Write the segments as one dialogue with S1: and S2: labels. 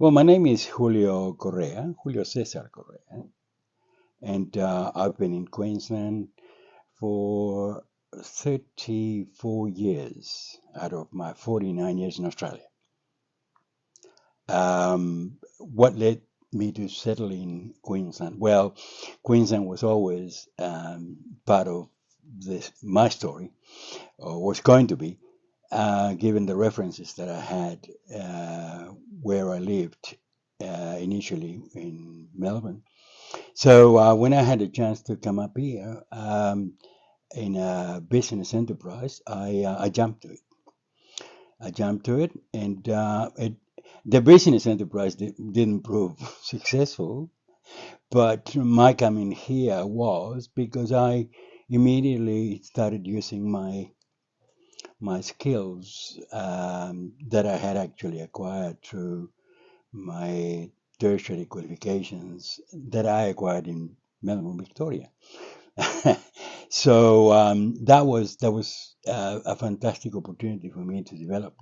S1: Well, my name is Julio Correa, Julio Cesar Correa, and I've been in Queensland for 34 years out of my 49 years in Australia. What led me to settle in Queensland? Well, Queensland was always part of my story, or was going to be, given the references that I had where I lived initially in Melbourne. So when I had a chance to come up here in a business enterprise, I jumped to it. I jumped to it, and the business enterprise didn't prove successful. But my coming here was because I immediately started using my skills that I had actually acquired through my tertiary qualifications that I acquired in Melbourne, Victoria. So that was a fantastic opportunity for me to develop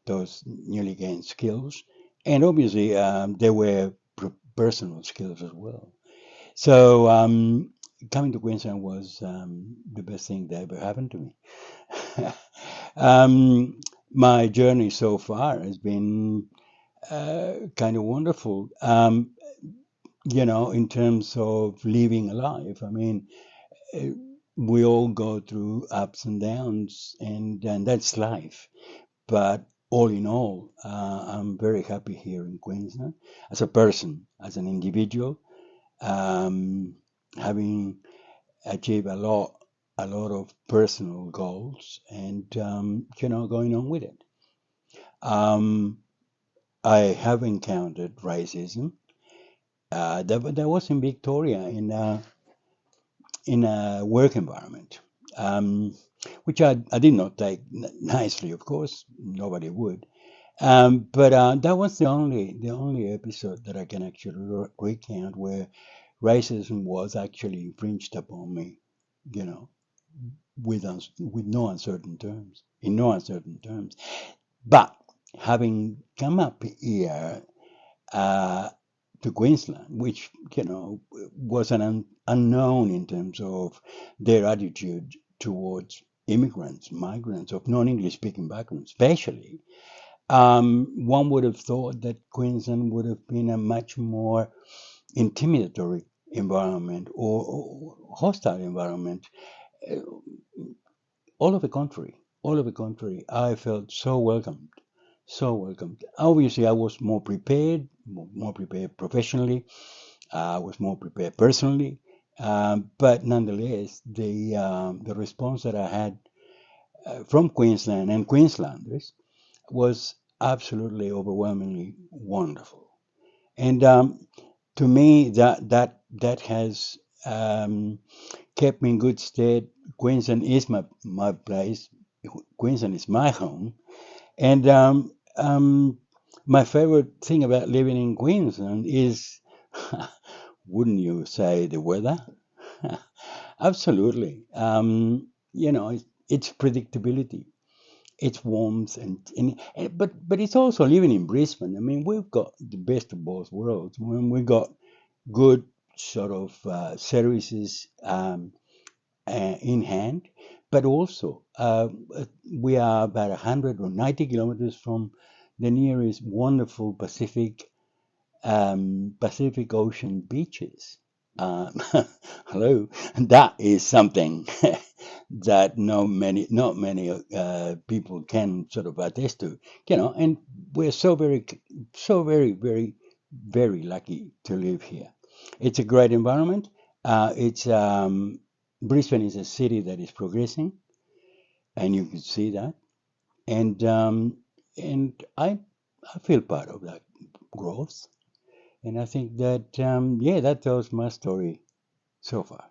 S1: those newly gained skills, and obviously they were personal skills as well. So coming to Queensland was the best thing that ever happened to me. My journey so far has been kind of wonderful. In terms of living a life. I mean, uh, we all go through ups and downs, and that's life. But all in all, I'm very happy here in Queensland as a person, as an individual, um, having achieved a lot of personal goals, and going on with it. Um, I have encountered racism. That was in Victoria in a work environment, um, which I did not take nicely. Of course, nobody would. But that was the only episode that I can actually recount where racism was actually infringed upon me. You know, with no uncertain terms, in no uncertain terms. But having come up here uh, to Queensland, which was an unknown in terms of their attitude towards immigrants, migrants of non-English speaking backgrounds, especially. One would have thought that Queensland would have been a much more intimidatory environment or hostile environment. Uh, all of the country, all of the country, I felt so welcomed, so welcomed. Obviously, I was more prepared, more prepared professionally. I was more prepared personally, but nonetheless, the response that I had from Queensland and Queenslanders was absolutely overwhelmingly wonderful. And to me, that has kept me in good stead. Queensland is my place. Queensland is my home. And my favorite thing about living in Queensland is, wouldn't you say, the weather? Absolutely. It's predictability, it's warmth, but it's also living in Brisbane. I mean, we've got the best of both worlds. When we got good sort of services in hand, but also we are about 190 kilometers from the nearest wonderful Pacific Ocean beaches. Uh, hello, that is something that not many people can sort of attest to, and we're so very, very lucky to live here. It's a great environment. It's Brisbane is a city that is progressing, and you can see that, and I feel part of that growth. And I think that, yeah, that tells my story so far.